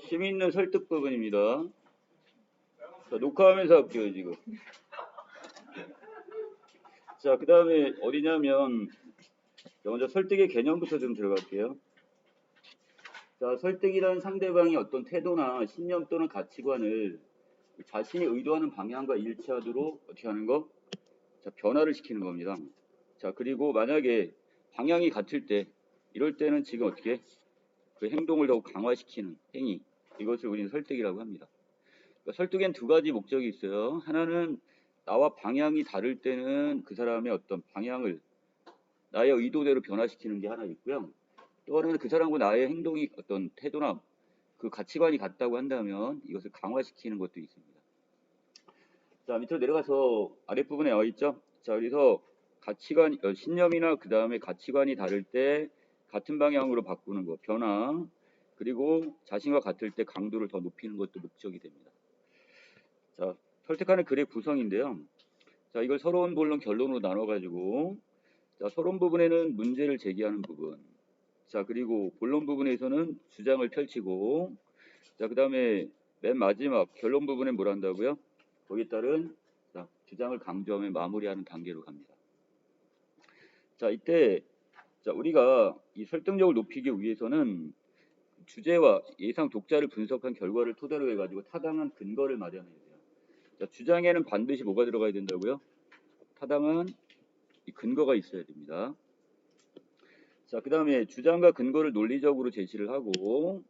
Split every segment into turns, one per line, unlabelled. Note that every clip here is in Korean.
재미있는 설득 부분입니다. 자, 녹화하면서 할게요, 지금. 자, 그 다음에 어디냐면, 먼저 설득의 개념부터 좀 들어갈게요. 자, 설득이란 상대방이 어떤 태도나 신념 또는 가치관을 자신이 의도하는 방향과 일치하도록 어떻게 하는 거? 자, 변화를 시키는 겁니다. 자, 그리고 만약에 방향이 같을 때, 이럴 때는 지금 어떻게? 그 행동을 더욱 강화시키는 행위. 이것을 우리는 설득이라고 합니다. 그러니까 설득엔 두 가지 목적이 있어요. 하나는 나와 방향이 다를 때는 그 사람의 어떤 방향을 나의 의도대로 변화시키는 게 하나 있고요. 또 하나는 그 사람과 나의 행동이 어떤 태도나 그 가치관이 같다고 한다면 이것을 강화시키는 것도 있습니다. 자, 밑으로 내려가서 아랫부분에 나와 있죠. 자, 그래서 가치관, 신념이나 그 다음에 가치관이 다를 때 같은 방향으로 바꾸는 것, 변화, 그리고 자신과 같을 때 강도를 더 높이는 것도 목적이 됩니다. 자, 설득하는 글의 구성인데요. 자, 이걸 서론, 본론, 결론으로 나눠가지고, 자, 서론 부분에는 문제를 제기하는 부분, 자, 그리고 본론 부분에서는 주장을 펼치고, 자, 그 다음에 맨 마지막 결론 부분에 뭘 한다고요? 거기에 따른 자, 주장을 강조하며 마무리하는 단계로 갑니다. 자, 이때 자, 우리가 이 설득력을 높이기 위해서는 주제와 예상 독자를 분석한 결과를 토대로 해가지고 타당한 근거를 마련해야 돼요. 자, 주장에는 반드시 뭐가 들어가야 된다고요? 타당한 이 근거가 있어야 됩니다. 자, 그 다음에 주장과 근거를 논리적으로 제시를 하고,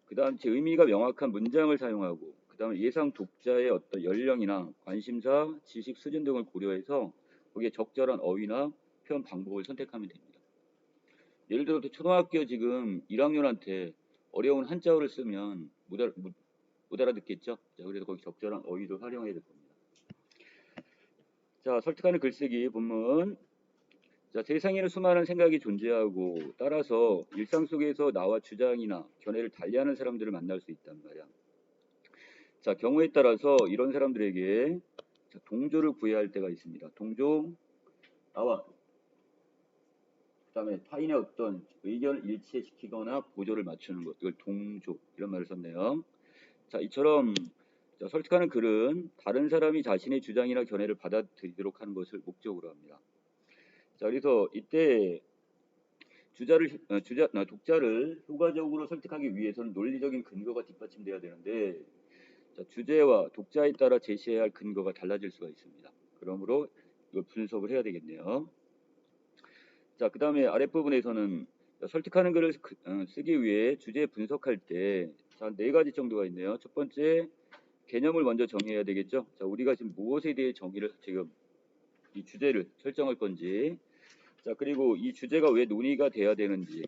그 다음 제 의미가 명확한 문장을 사용하고, 그 다음에 예상 독자의 어떤 연령이나 관심사, 지식 수준 등을 고려해서 거기에 적절한 어휘나 표현 방법을 선택하면 됩니다. 예를 들어서 초등학교 지금 1학년한테 어려운 한자어를 쓰면 못 알아듣겠죠? 자, 그래서 거기 적절한 어휘를 활용해야 될 겁니다. 자, 설득하는 글쓰기 본문. 자, 세상에는 수많은 생각이 존재하고 따라서 일상 속에서 나와 주장이나 견해를 달리하는 사람들을 만날 수 있단 말이야. 자, 경우에 따라서 이런 사람들에게 동조를 구해야 할 때가 있습니다. 동조, 나와 그 다음에 타인의 어떤 의견을 일치시키거나 보조를 맞추는 것, 이걸 동조 이런 말을 썼네요. 자, 이처럼 자, 설득하는 글은 다른 사람이 자신의 주장이나 견해를 받아들이도록 하는 것을 목적으로 합니다. 자, 그래서 이때 독자를 효과적으로 설득하기 위해서는 논리적인 근거가 뒷받침돼야 되는데 자, 주제와 독자에 따라 제시해야 할 근거가 달라질 수가 있습니다. 그러므로 이걸 분석을 해야 되겠네요. 자, 그 다음에 아랫부분에서는 설득하는 글을 쓰기 위해 주제 분석할 때 자, 4가지 정도가 있네요. 첫 번째, 개념을 먼저 정해야 되겠죠. 자, 우리가 지금 무엇에 대해 정의를 지금 이 주제를 설정할 건지, 자, 그리고 이 주제가 왜 논의가 돼야 되는지,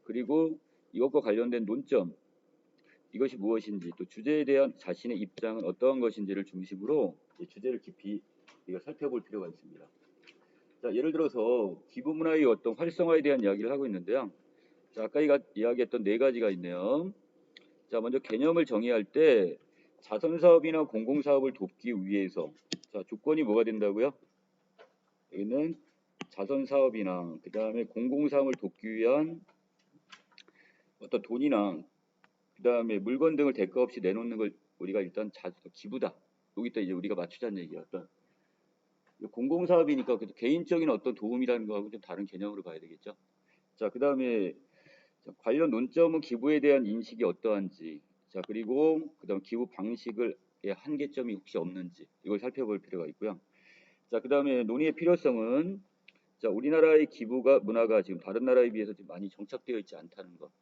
그리고 이것과 관련된 논점, 이것이 무엇인지, 또 주제에 대한 자신의 입장은 어떠한 것인지를 중심으로 이 주제를 깊이 우리가 살펴볼 필요가 있습니다. 자, 예를 들어서 기부 문화의 어떤 활성화에 대한 이야기를 하고 있는데요. 자, 아까 이야기했던 4가지가 있네요. 자, 먼저 개념을 정의할 때 자선사업이나 공공사업을 돕기 위해서 자, 조건이 뭐가 된다고요? 여기는 자선사업이나 그 다음에 공공사업을 돕기 위한 어떤 돈이나 그 다음에 물건 등을 대가 없이 내놓는 걸 우리가 일단 기부다. 여기다 이제 우리가 맞추자는 얘기야. 어떤 공공사업이니까 개인적인 어떤 도움이라는 거하고 좀 다른 개념으로 봐야 되겠죠. 자, 그 다음에 관련 논점은 기부에 대한 인식이 어떠한지, 자, 그리고 그 다음 기부 방식의 한계점이 혹시 없는지 이걸 살펴볼 필요가 있고요. 자, 그 다음에 논의의 필요성은 자, 우리나라의 기부가 문화가 지금 다른 나라에 비해서 지금 많이 정착되어 있지 않다는 것.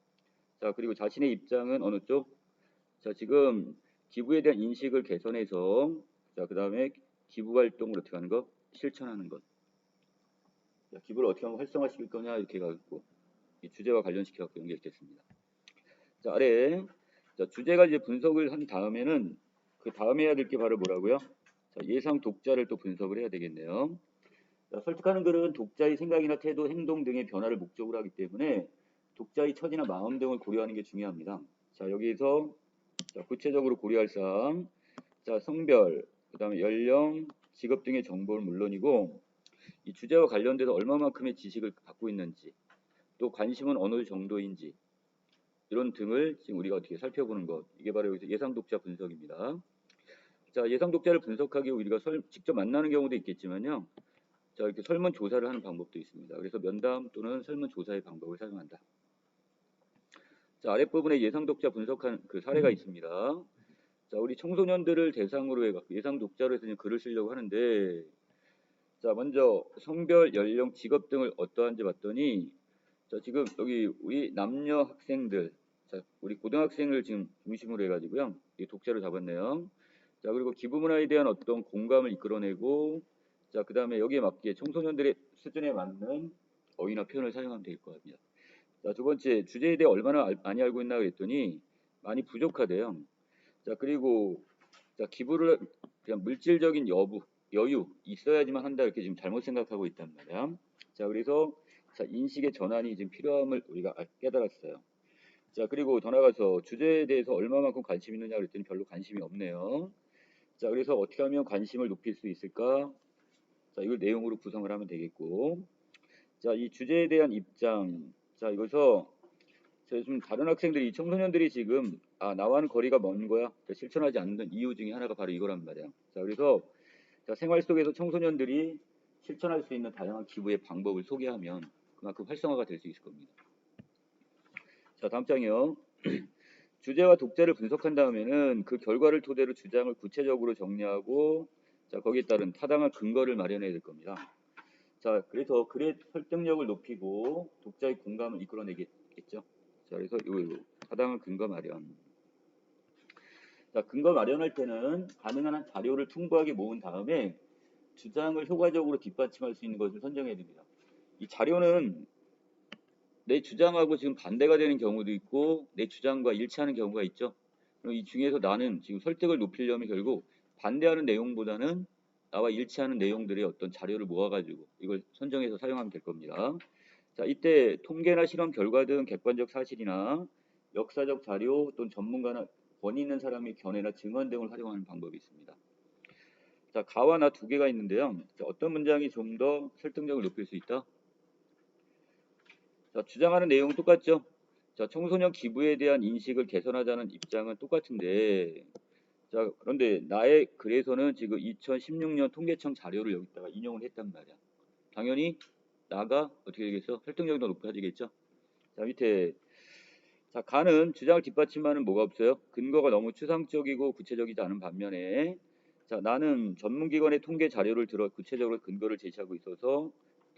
자, 그리고 자신의 입장은 어느 쪽? 자, 지금 기부에 대한 인식을 개선해서 자, 그 다음에 기부 활동을 어떻게 하는 것? 실천하는 것. 자, 기부를 어떻게 하면 활성화시킬 거냐 이렇게 해가지고 이 주제와 관련시켜 갖고 연결됐습니다. 자, 아래 자, 주제가 이제 분석을 한 다음에는 그 다음에 해야 될 게 바로 뭐라고요? 자, 예상 독자를 또 분석을 해야 되겠네요. 자, 설득하는 글은 독자의 생각이나 태도, 행동 등의 변화를 목적으로 하기 때문에 독자의 처지나 마음 등을 고려하는 게 중요합니다. 자, 여기에서 자, 구체적으로 고려할 사항, 자, 성별, 그 다음에 연령, 직업 등의 정보는 물론이고 이 주제와 관련돼서 얼마만큼의 지식을 갖고 있는지, 또 관심은 어느 정도인지, 이런 등을 지금 우리가 어떻게 살펴보는 것. 이게 바로 여기서 예상 독자 분석입니다. 자, 예상 독자를 분석하기 위해 우리가 직접 만나는 경우도 있겠지만요. 자, 이렇게 설문 조사를 하는 방법도 있습니다. 그래서 면담 또는 설문 조사의 방법을 사용한다. 자, 아랫부분에 예상 독자 분석한 그 사례가 있습니다. 자, 우리 청소년들을 대상으로 해갖고 예상 독자로 해서 글을 쓰려고 하는데, 자, 먼저 성별, 연령, 직업 등을 어떠한지 봤더니, 자, 지금 여기 우리 남녀 학생들, 자, 우리 고등학생을 지금 중심으로 해가지고요, 이 독자를 잡았네요. 자, 그리고 기부 문화에 대한 어떤 공감을 이끌어내고, 자, 그 다음에 여기에 맞게 청소년들의 수준에 맞는 어휘나 표현을 사용하면 될 것 같습니다. 자, 두 번째, 주제에 대해 얼마나 많이 알고 있나 그랬더니 많이 부족하대요. 자, 그리고 자, 기부를 그냥 물질적인 여유 있어야지만 한다 이렇게 지금 잘못 생각하고 있단 말이야. 자, 그래서 자, 인식의 전환이 지금 필요함을 우리가 깨달았어요. 자, 그리고 더 나가서 주제에 대해서 얼마만큼 관심 있느냐 그랬더니 별로 관심이 없네요. 자, 그래서 어떻게 하면 관심을 높일 수 있을까? 자, 이걸 내용으로 구성을 하면 되겠고, 자, 이 주제에 대한 입장. 자, 이거서 좀 다른 학생들이 청소년들이 지금 나와는 거리가 먼 거야. 실천하지 않는 이유 중에 하나가 바로 이거란 말이야. 자, 그래서 자, 생활 속에서 청소년들이 실천할 수 있는 다양한 기부의 방법을 소개하면 그만큼 활성화가 될 수 있을 겁니다. 자, 다음 장이요. 주제와 독자를 분석한 다음에는 그 결과를 토대로 주장을 구체적으로 정리하고 자, 거기에 따른 타당한 근거를 마련해야 될 겁니다. 자, 그래서 글의 설득력을 높이고 독자의 공감을 이끌어내겠죠. 자, 그래서 요 타당한 근거 마련. 자, 근거 마련할 때는 가능한 한 자료를 풍부하게 모은 다음에 주장을 효과적으로 뒷받침할 수 있는 것을 선정해야 됩니다. 이 자료는 내 주장하고 지금 반대가 되는 경우도 있고 내 주장과 일치하는 경우가 있죠. 그럼 이 중에서 나는 지금 설득을 높이려면 결국 반대하는 내용보다는 나와 일치하는 내용들의 어떤 자료를 모아가지고 이걸 선정해서 사용하면 될 겁니다. 자, 이때 통계나 실험 결과 등 객관적 사실이나 역사적 자료 또는 전문가나 권위 있는 사람의 견해나 증언 등을 활용하는 방법이 있습니다. 자, 가와 나 두 개가 있는데요. 자, 어떤 문장이 좀 더 설득력을 높일 수 있다? 자, 주장하는 내용은 똑같죠? 자, 청소년 기부에 대한 인식을 개선하자는 입장은 똑같은데, 자, 그런데 나의 글에서는 지금 2016년 통계청 자료를 여기다가 인용을 했단 말이야. 당연히 나가 어떻게 되겠어? 설득력이 더 높아지겠죠? 자, 밑에 자, 가는 주장을 뒷받침하는 뭐가 없어요? 근거가 너무 추상적이고 구체적이지 않은 반면에 자, 나는 전문기관의 통계 자료를 들어 구체적으로 근거를 제시하고 있어서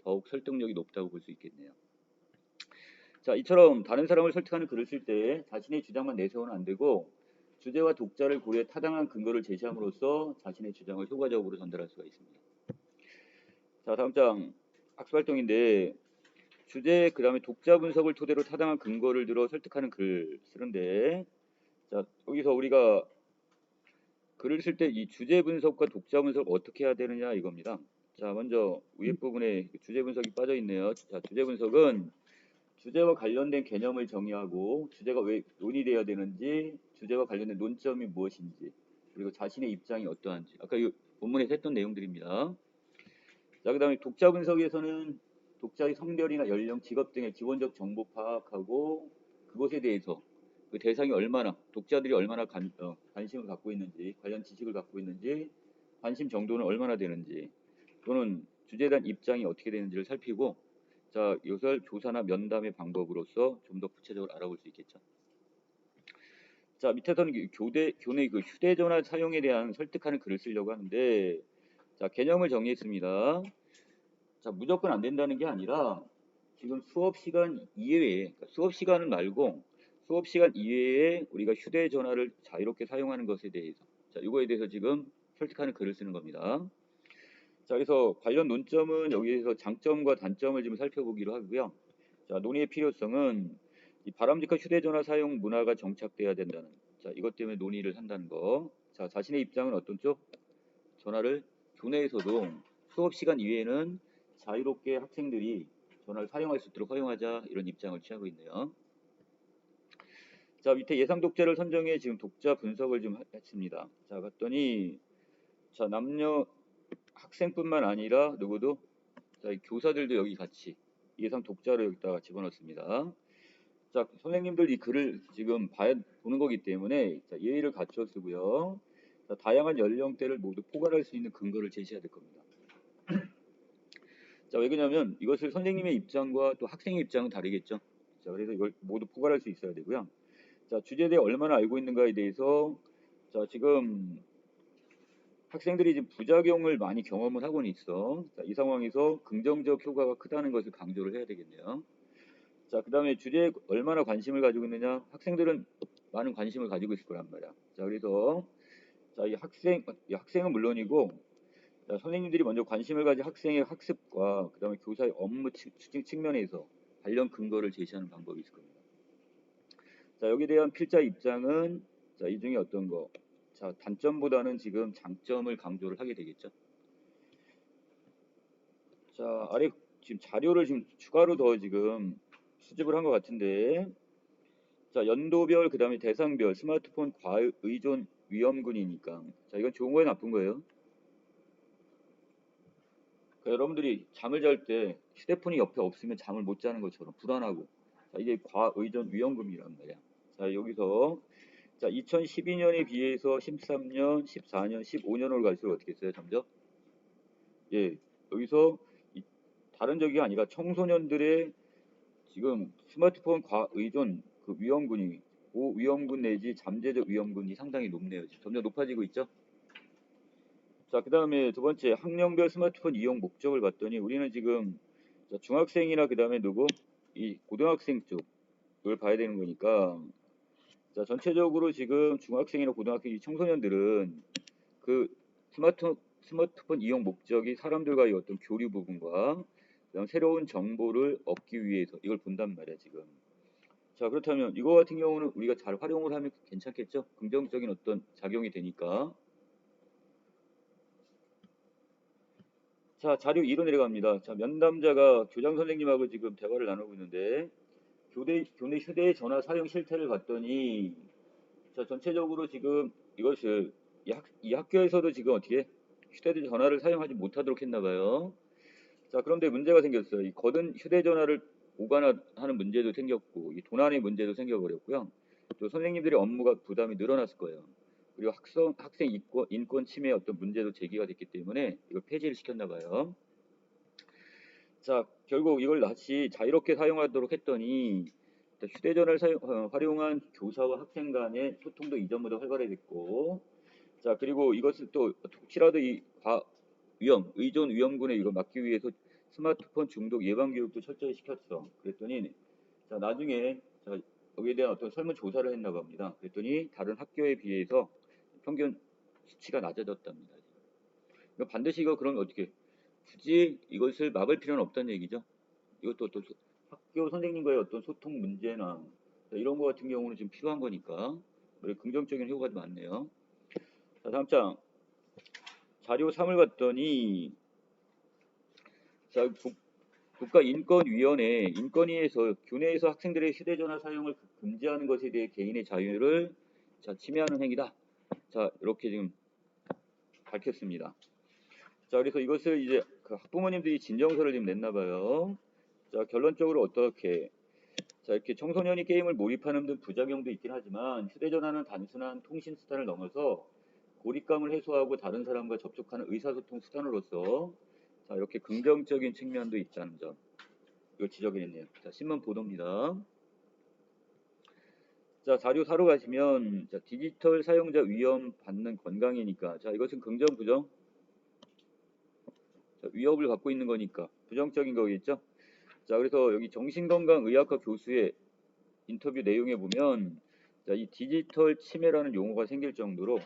더욱 설득력이 높다고 볼 수 있겠네요. 자, 이처럼 다른 사람을 설득하는 글을 쓸 때 자신의 주장만 내세우면 안 되고 주제와 독자를 고려해 타당한 근거를 제시함으로써 자신의 주장을 효과적으로 전달할 수가 있습니다. 자, 다음 장 학습활동인데 주제 그다음에 독자 분석을 토대로 타당한 근거를 들어 설득하는 글 쓰는데 자, 여기서 우리가 글을 쓸 때 이 주제 분석과 독자 분석 어떻게 해야 되느냐 이겁니다. 자, 먼저 위에 부분에 주제 분석이 빠져 있네요. 자, 주제 분석은 주제와 관련된 개념을 정의하고 주제가 왜 논의되어야 되는지, 주제와 관련된 논점이 무엇인지, 그리고 자신의 입장이 어떠한지. 아까 이 본문에서 했던 내용들입니다. 자, 그다음에 독자 분석에서는 독자의 성별이나 연령, 직업 등의 기본적 정보 파악하고 그것에 대해서 그 대상이 얼마나 독자들이 얼마나 관심을 갖고 있는지, 관련 지식을 갖고 있는지, 관심 정도는 얼마나 되는지, 또는 주제에 대한 입장이 어떻게 되는지를 살피고 자, 이것을 조사나 면담의 방법으로서 좀 더 구체적으로 알아볼 수 있겠죠. 자, 밑에서는 교내 그 휴대전화 사용에 대한 설득하는 글을 쓰려고 하는데 자, 개념을 정리했습니다. 자, 무조건 안 된다는 게 아니라 지금 수업 시간 이외에 그러니까 수업 시간은 말고 수업 시간 이외에 우리가 휴대전화를 자유롭게 사용하는 것에 대해서 자, 이거에 대해서 지금 설득하는 글을 쓰는 겁니다. 자, 그래서 관련 논점은 여기에서 장점과 단점을 좀 살펴보기로 하고요. 자, 논의의 필요성은 이 바람직한 휴대전화 사용 문화가 정착돼야 된다는. 자, 이것 때문에 논의를 한다는 거. 자, 자신의 입장은 어떤 쪽? 전화를 교내에서도 수업 시간 이외에는 자유롭게 학생들이 전화를 사용할 수 있도록 허용하자 이런 입장을 취하고 있네요. 자, 밑에 예상 독자를 선정해 지금 독자 분석을 좀 했습니다. 자, 봤더니 자, 남녀 학생뿐만 아니라 누구도 자, 교사들도 여기 같이 예상 독자를 여기다가 집어넣습니다. 자, 선생님들 이 글을 지금 보는 거기 때문에 자, 예의를 갖춰 쓰고요. 자, 다양한 연령대를 모두 포괄할 수 있는 근거를 제시해야 될 겁니다. 자, 왜 그러냐면 이것을 선생님의 입장과 또 학생의 입장은 다르겠죠. 자, 그래서 이걸 모두 포괄할 수 있어야 되고요. 자, 주제에 대해 얼마나 알고 있는가에 대해서 자, 지금 학생들이 지금 부작용을 많이 경험을 하고는 있어. 자, 이 상황에서 긍정적 효과가 크다는 것을 강조를 해야 되겠네요. 자, 그 다음에 주제에 얼마나 관심을 가지고 있느냐. 학생들은 많은 관심을 가지고 있을 거란 말이야. 자, 그래서 자, 이 학생은 물론이고 자, 선생님들이 먼저 관심을 가진 학생의 학습과 그 다음에 교사의 업무 추진 측면에서 관련 근거를 제시하는 방법이 있을 겁니다. 자, 여기에 대한 필자 입장은 자, 이 중에 어떤 거? 자, 단점보다는 지금 장점을 강조를 하게 되겠죠. 자, 아래 지금 자료를 지금 추가로 더 지금 수집을 한 것 같은데, 자, 연도별 그다음에 대상별 스마트폰 과의존 위험군이니까, 자, 이건 좋은 거예요, 나쁜 거예요? 그러니까 여러분들이 잠을 잘 때 휴대폰이 옆에 없으면 잠을 못 자는 것처럼 불안하고, 자, 이게 과의존 위험군이란 말이야. 자, 여기서 자, 2012년에 비해서 13년, 14년, 15년으로 갈수록 어떻게 했어요, 점점? 예, 여기서 다른 적이 아니라 청소년들의 지금 스마트폰 과의존 그 위험군이 고위험군 내지 잠재적 위험군이 상당히 높네요. 지금 점점 높아지고 있죠. 자, 그 다음에 두 번째 학년별 스마트폰 이용 목적을 봤더니 우리는 지금 자, 중학생이나 그 다음에 누구 이 고등학생 쪽을 봐야 되는 거니까 자, 전체적으로 지금 중학생이나 고등학생 이 청소년들은 그 스마트폰 이용 목적이 사람들과의 어떤 교류 부분과 그다음 새로운 정보를 얻기 위해서 이걸 본단 말이야 지금. 자, 그렇다면 이거 같은 경우는 우리가 잘 활용을 하면 괜찮겠죠? 긍정적인 어떤 작용이 되니까. 자, 자료 2로 내려갑니다. 자, 면담자가 교장 선생님하고 지금 대화를 나누고 있는데 교내 휴대전화 사용 실태를 봤더니 자, 전체적으로 지금 이것을 이 학교에서도 지금 어떻게 휴대전화를 사용하지 못하도록 했나 봐요. 자, 그런데 문제가 생겼어요. 이 거든 휴대전화를 보관하는 문제도 생겼고, 이 도난의 문제도 생겨버렸고요. 또 선생님들의 업무가 부담이 늘어났을 거예요. 그리고 학생 인권 침해 어떤 문제도 제기가 됐기 때문에 이걸 폐지를 시켰나 봐요. 자, 결국 이걸 다시 자유롭게 사용하도록 했더니 휴대전화를 활용한 교사와 학생 간의 소통도 이전보다 활발해졌고, 자, 그리고 이것을 또 혹시라도 이 의존 위험군에 이걸 막기 위해서 스마트폰 중독 예방 교육도 철저히 시켰어. 그랬더니 자, 나중에 자, 여기에 대한 어떤 설문 조사를 했나 봅니다. 그랬더니 다른 학교에 비해서 평균 수치가 낮아졌답니다. 이거 반드시 이거 그러면 어떻게 굳이 이것을 막을 필요는 없다는 얘기죠. 이것도 어떤 학교 선생님과의 어떤 소통 문제나 이런 거 같은 경우는 지금 필요한 거니까 긍정적인 효과도 많네요. 자, 다음 장 자료 3을 봤더니 자, 국가인권위원회 인권위에서 교내에서 학생들의 휴대전화 사용을 금지하는 것에 대해 개인의 자유를 자, 침해하는 행위다. 자, 이렇게 지금 밝혔습니다. 자, 그래서 이것을 이제 그 학부모님들이 진정서를 지금 냈나 봐요. 자, 결론적으로 어떻게 자, 이렇게 청소년이 게임을 몰입하는 등 부작용도 있긴 하지만 휴대전화는 단순한 통신 수단을 넘어서 고립감을 해소하고 다른 사람과 접촉하는 의사소통 수단으로서 자, 이렇게 긍정적인 측면도 있다는 점 이걸 지적했네요. 자, 신문 보도입니다. 자, 자료 사로 가시면 자, 디지털 사용자 위험 받는 건강이니까 자, 이것은 긍정 부정 자, 위협을 받고 있는 거니까 부정적인 거겠죠. 자, 그래서 여기 정신건강의학과 교수의 인터뷰 내용에 보면 자, 이 디지털 치매라는 용어가 생길 정도로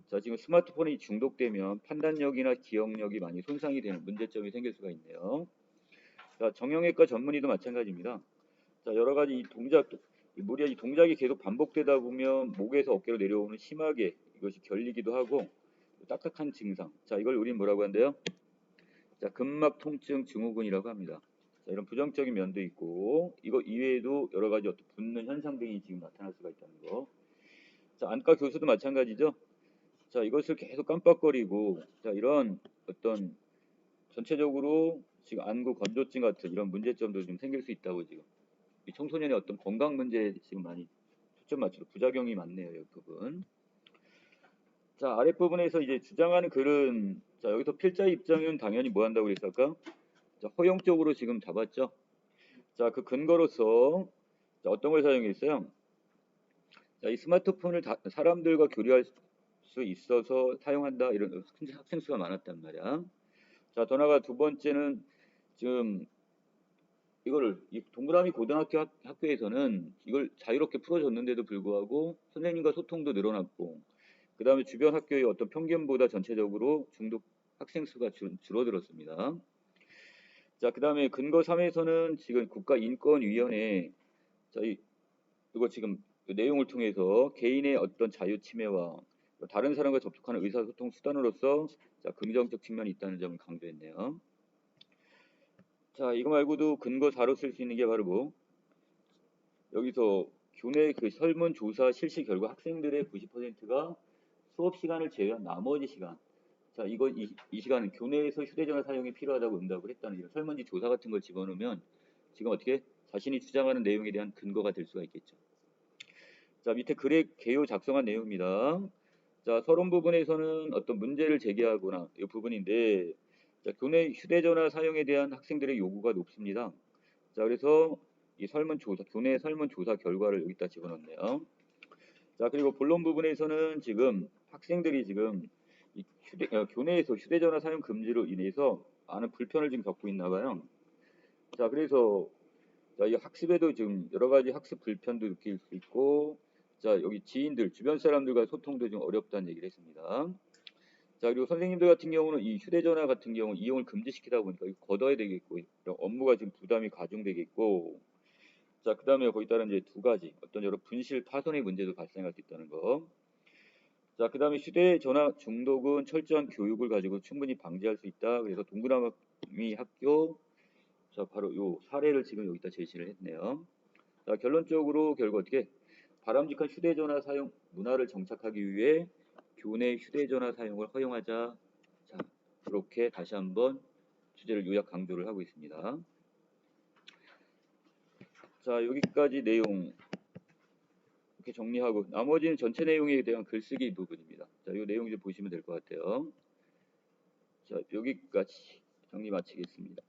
자, 지금 스마트폰이 중독되면 판단력이나 기억력이 많이 손상이 되는 문제점이 생길 수가 있네요. 자, 정형외과 전문의도 마찬가지입니다. 자, 여러 가지 이 동작이 계속 반복되다 보면 목에서 어깨로 내려오는 심하게 이것이 결리기도 하고 딱딱한 증상. 자, 이걸 우린 뭐라고 한대요? 자, 근막 통증 증후군이라고 합니다. 자, 이런 부정적인 면도 있고 이거 이외에도 여러 가지 어떤 붓는 현상 등이 지금 나타날 수가 있다는 거. 자, 안과 교수도 마찬가지죠. 자, 이것을 계속 깜빡거리고 자, 이런 어떤 전체적으로 지금 안구 건조증 같은 이런 문제점도 좀 생길 수 있다고 지금 이 청소년의 어떤 건강 문제에 지금 많이 초점 맞추고 부작용이 많네요. 이 부분. 자, 아랫부분에서 이제 주장하는 글은, 자, 여기서 필자의 입장은 당연히 뭐 한다고 그랬어 아까? 자, 허용적으로 지금 잡았죠. 자, 그 근거로서 자, 어떤 걸 사용했어요? 자, 이 스마트폰을 사람들과 교류할 수 있어서 사용한다 이런 학생 수가 많았단 말이야. 자, 더 나아가 두 번째는 지금 이거를 이 동그라미 고등학교 학교에서는 이걸 자유롭게 풀어줬는데도 불구하고 선생님과 소통도 늘어났고, 그 다음에 주변 학교의 어떤 평균보다 전체적으로 중독 학생 수가 줄어들었습니다. 자, 그 다음에 근거 3에서는 지금 국가인권위원회, 자, 이거 지금 내용을 통해서 개인의 어떤 자유 침해와 다른 사람과 접촉하는 의사소통 수단으로서 자, 긍정적 측면이 있다는 점을 강조했네요. 자, 이거 말고도 근거 4로 쓸 수 있는 게 바로 뭐? 여기서 교내 그 설문조사 실시 결과 학생들의 90%가 수업 시간을 제외한 나머지 시간. 자, 이 시간은 교내에서 휴대전화 사용이 필요하다고 응답을 했다는 이런 설문지 조사 같은 걸 집어넣으면 지금 어떻게 자신이 주장하는 내용에 대한 근거가 될 수가 있겠죠. 자, 밑에 글의 개요 작성한 내용입니다. 자, 서론 부분에서는 어떤 문제를 제기하거나 이 부분인데, 자, 교내 휴대전화 사용에 대한 학생들의 요구가 높습니다. 자, 그래서 이 교내 설문조사 결과를 여기다 집어넣네요. 자, 그리고 본론 부분에서는 지금 학생들이 지금 교내에서 휴대전화 사용 금지로 인해서 많은 불편을 지금 겪고 있나 봐요. 자, 그래서 자, 이 학습에도 지금 여러 가지 학습 불편도 느낄 수 있고, 자, 여기 지인들, 주변 사람들과 소통도 좀 어렵다는 얘기를 했습니다. 자, 그리고 선생님들 같은 경우는 이 휴대전화 같은 경우 이용을 금지시키다 보니까 이거 걷어야 되겠고, 업무가 지금 부담이 가중되겠고, 자, 그 다음에 거기 따른 이제 두 가지 어떤 여러 분실 파손의 문제도 발생할 수 있다는 거. 자, 그 다음에 휴대전화 중독은 철저한 교육을 가지고 충분히 방지할 수 있다. 그래서 동그라미 학교, 자, 바로 요 사례를 지금 여기다 제시를 했네요. 자, 결론적으로 결국 어떻게 바람직한 휴대전화 사용 문화를 정착하기 위해 교내 휴대전화 사용을 허용하자. 자, 그렇게 다시 한번 주제를 요약 강조를 하고 있습니다. 자, 여기까지 내용 이렇게 정리하고 나머지는 전체 내용에 대한 글쓰기 부분입니다. 자, 이 내용 좀 보시면 될 것 같아요. 자, 여기까지 정리 마치겠습니다.